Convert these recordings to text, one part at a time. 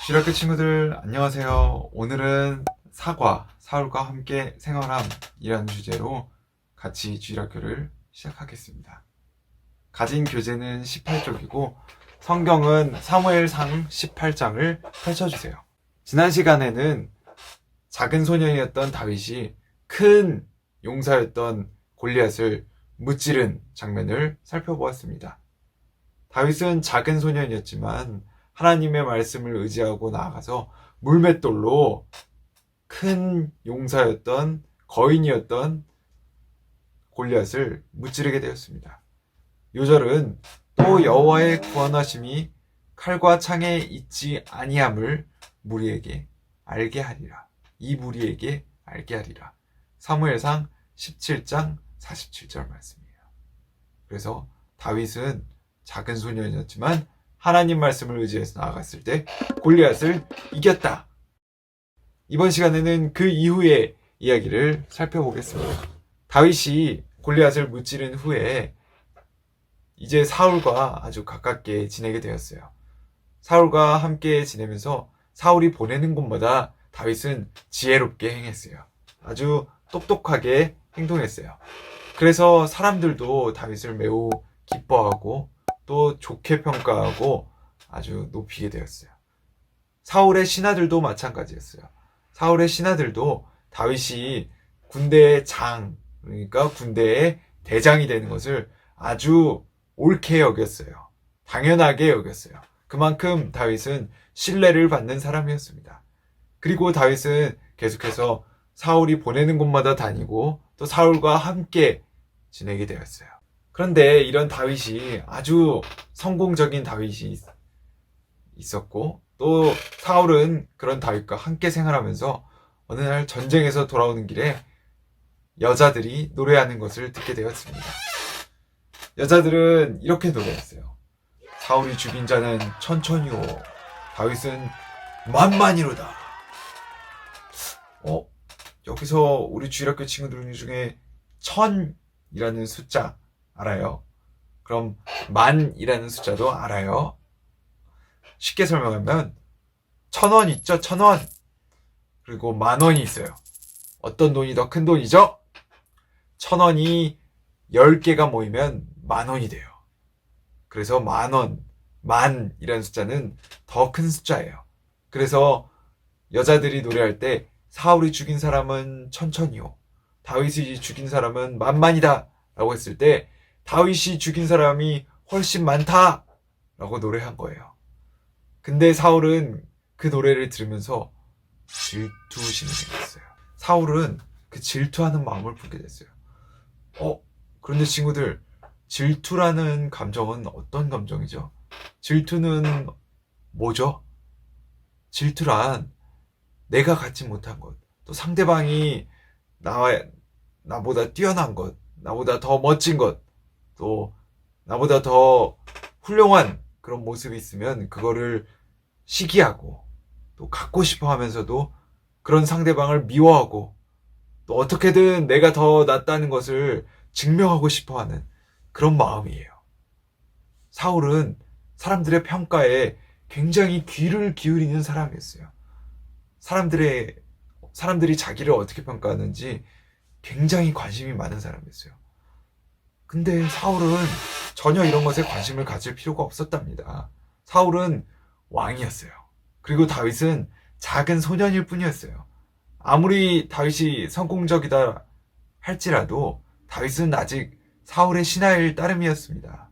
쥐라크 친구들 안녕하세요. 오늘은 사울과 함께 생활함이라는 주제로 같이 쥐라크를 시작하겠습니다. 가진 교재는 18쪽이고 성경은 사무엘상 18장을 펼쳐주세요. 지난 시간에는 작은 소년이었던 다윗이 큰 용사였던 골리앗을 무찌른 장면을 살펴보았습니다. 다윗은 작은 소년이었지만 하나님의 말씀을 의지하고 나아가서 물맷돌로 큰 용사였던 거인이었던 골리앗을 무찌르게 되었습니다. 요절은 또 여호와의 구원하심이 칼과 창에 있지 아니함을 무리에게 알게 하리라. 이 무리에게 알게 하리라. 사무엘상 17장 47절 말씀이에요. 그래서 다윗은 작은 소년이었지만 하나님 말씀을 의지해서 나아갔을 때 골리앗을 이겼다. 이번 시간에는 그 이후의 이야기를 살펴보겠습니다. 다윗이 골리앗을 무찌른 후에 이제 사울과 아주 가깝게 지내게 되었어요. 사울과 함께 지내면서 사울이 보내는 곳마다 다윗은 지혜롭게 행했어요. 아주 똑똑하게 행동했어요. 그래서 사람들도 다윗을 매우 기뻐하고 또 좋게 평가하고 아주 높이게 되었어요. 사울의 신하들도 마찬가지였어요. 사울의 신하들도 다윗이 군대의 장, 그러니까 군대의 대장이 되는 것을 아주 옳게 여겼어요. 당연하게 여겼어요. 그만큼 다윗은 신뢰를 받는 사람이었습니다. 그리고 다윗은 계속해서 사울이 보내는 곳마다 다니고 또 사울과 함께 지내게 되었어요. 그런데 이런 다윗이 아주 성공적인 다윗이 있었고 또 사울은 그런 다윗과 함께 생활하면서 어느 날 전쟁에서 돌아오는 길에 여자들이 노래하는 것을 듣게 되었습니다. 여자들은 이렇게 노래했어요. 사울이 죽인 자는 천천히오, 다윗은 만만이로다. 여기서 우리 주일학교 친구들 중에 천이라는 숫자 알아요? 그럼 만이라는 숫자도 알아요? 쉽게 설명하면 1,000원 있죠? 1,000원. 그리고 10,000원이 있어요. 어떤 돈이 더 큰 돈이죠? 1,000원이 10개가 모이면 10,000원이 돼요. 그래서 10,000원, 만이라는 숫자는 더 큰 숫자예요. 그래서 여자들이 노래할 때 사울이 죽인 사람은 천천히요, 다윗이 죽인 사람은 만만이다 라고 했을 때 다윗이 죽인 사람이 훨씬 많다 라고 노래한 거예요. 근데 사울은 그 노래를 들으면서 질투심이 생겼어요. 사울은 그 질투하는 마음을 품게 됐어요. 그런데 친구들, 질투라는 감정은 어떤 감정이죠? 질투는 뭐죠? 질투란 내가 갖지 못한 것, 또 상대방이 나보다 뛰어난 것, 나보다 더 멋진 것, 또 나보다 더 훌륭한 그런 모습이 있으면 그거를 시기하고 또 갖고 싶어 하면서도 그런 상대방을 미워하고 또 어떻게든 내가 더 낫다는 것을 증명하고 싶어 하는 그런 마음이에요. 사울은 사람들의 평가에 굉장히 귀를 기울이는 사람이었어요. 사람들이 자기를 어떻게 평가하는지 굉장히 관심이 많은 사람이었어요. 근데 사울은 전혀 이런 것에 관심을 가질 필요가 없었답니다. 사울은 왕이었어요. 그리고 다윗은 작은 소년일 뿐이었어요. 아무리 다윗이 성공적이다 할지라도 다윗은 아직 사울의 신하일 따름이었습니다.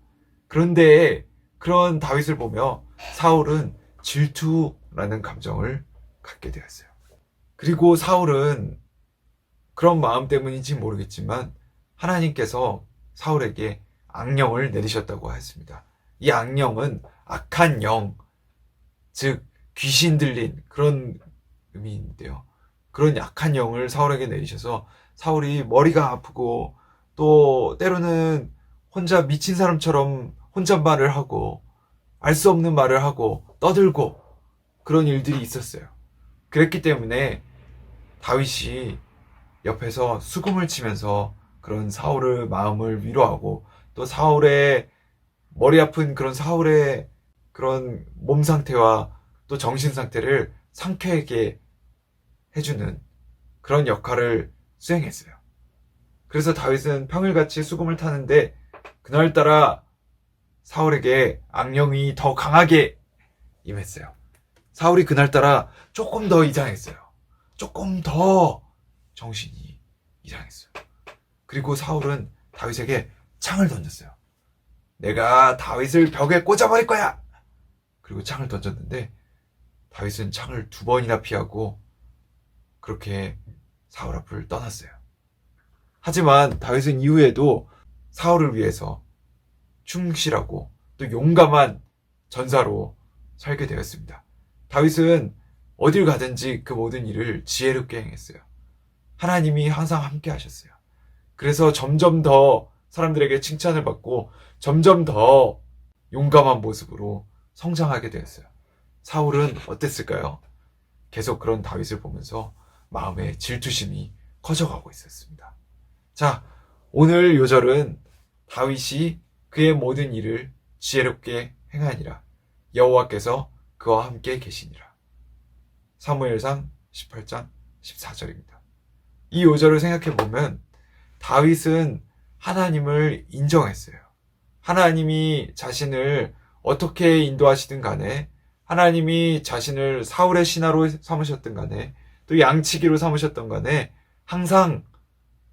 그런데 그런 다윗을 보며 사울은 질투라는 감정을 갖게 되었어요. 그리고 사울은 그런 마음 때문인지 모르겠지만 하나님께서 사울에게 악령을 내리셨다고 했습니다. 이 악령은 악한 영, 즉 귀신 들린 그런 의미인데요. 그런 약한 영을 사울에게 내리셔서 사울이 머리가 아프고 또 때로는 혼자 미친 사람처럼 혼잣말을 하고 알 수 없는 말을 하고 떠들고 그런 일들이 있었어요. 그랬기 때문에 다윗이 옆에서 수금을 치면서 그런 사울의 마음을 위로하고 또 사울의 머리 아픈 그런 사울의 그런 몸 상태와 또 정신 상태를 상쾌하게 해주는 그런 역할을 수행했어요. 그래서 다윗은 평일같이 수금을 타는데 그날따라 사울에게 악령이 더 강하게 임했어요. 사울이 그날따라 조금 더 이상했어요. 조금 더 정신이 이상했어요. 그리고 사울은 다윗에게 창을 던졌어요. 내가 다윗을 벽에 꽂아버릴 거야! 그리고 창을 던졌는데 다윗은 창을 2번이나 피하고 그렇게 사울 앞을 떠났어요. 하지만 다윗은 이후에도 사울을 위해서 충실하고 또 용감한 전사로 살게 되었습니다. 다윗은 어딜 가든지 그 모든 일을 지혜롭게 행했어요. 하나님이 항상 함께 하셨어요. 그래서 점점 더 사람들에게 칭찬을 받고 점점 더 용감한 모습으로 성장하게 되었어요. 사울은 어땠을까요? 계속 그런 다윗을 보면서 마음의 질투심이 커져가고 있었습니다. 자, 오늘 요절은 다윗이 그의 모든 일을 지혜롭게 행하니라. 여호와께서 그와 함께 계시니라. 사무엘상 18장 14절입니다. 이 요절을 생각해보면 다윗은 하나님을 인정했어요. 하나님이 자신을 어떻게 인도하시든 간에, 하나님이 자신을 사울의 신하로 삼으셨든 간에, 또 양치기로 삼으셨든 간에 항상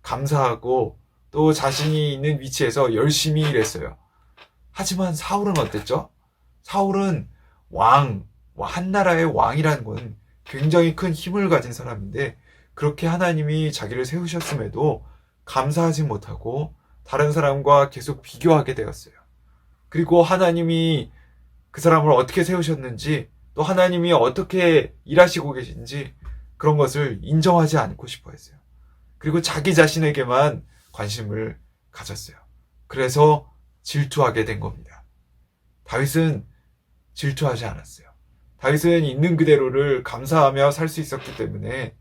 감사하고 또 자신이 있는 위치에서 열심히 일했어요. 하지만 사울은 어땠죠? 사울은 한 나라의 왕이라는 건 굉장히 큰 힘을 가진 사람인데 그렇게 하나님이 자기를 세우셨음에도 감사하지 못하고 다른 사람과 계속 비교하게 되었어요. 그리고 하나님이 그 사람을 어떻게 세우셨는지 또 하나님이 어떻게 일하시고 계신지 그런 것을 인정하지 않고 싶어 했어요. 그리고 자기 자신에게만 관심을 가졌어요. 그래서 질투하게 된 겁니다. 다윗은 질투하지 않았어요. 다윗은 있는 그대로를 감사하며 살 수 있었기 때문에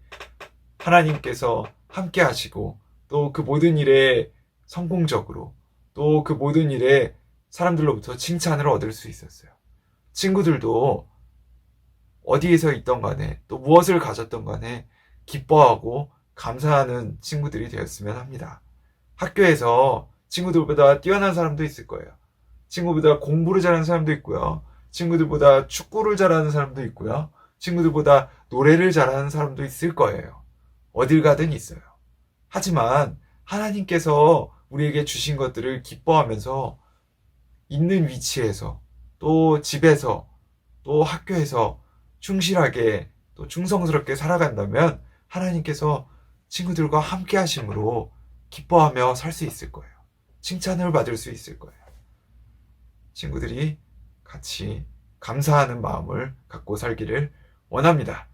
하나님께서 함께 하시고 또 그 모든 일에 성공적으로 또 그 모든 일에 사람들로부터 칭찬을 얻을 수 있었어요. 친구들도 어디에서 있던 간에 또 무엇을 가졌던 간에 기뻐하고 감사하는 친구들이 되었으면 합니다. 학교에서 친구들보다 뛰어난 사람도 있을 거예요. 친구보다 공부를 잘하는 사람도 있고요. 친구들보다 축구를 잘하는 사람도 있고요. 친구들보다 노래를 잘하는 사람도 있을 거예요. 어딜 가든 있어요. 하지만 하나님께서 우리에게 주신 것들을 기뻐하면서 있는 위치에서 또 집에서 또 학교에서 충실하게 또 충성스럽게 살아간다면 하나님께서 친구들과 함께 하심으로 기뻐하며 살 수 있을 거예요. 칭찬을 받을 수 있을 거예요. 친구들이 같이 감사하는 마음을 갖고 살기를 원합니다.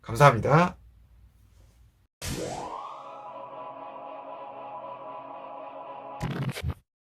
감사합니다.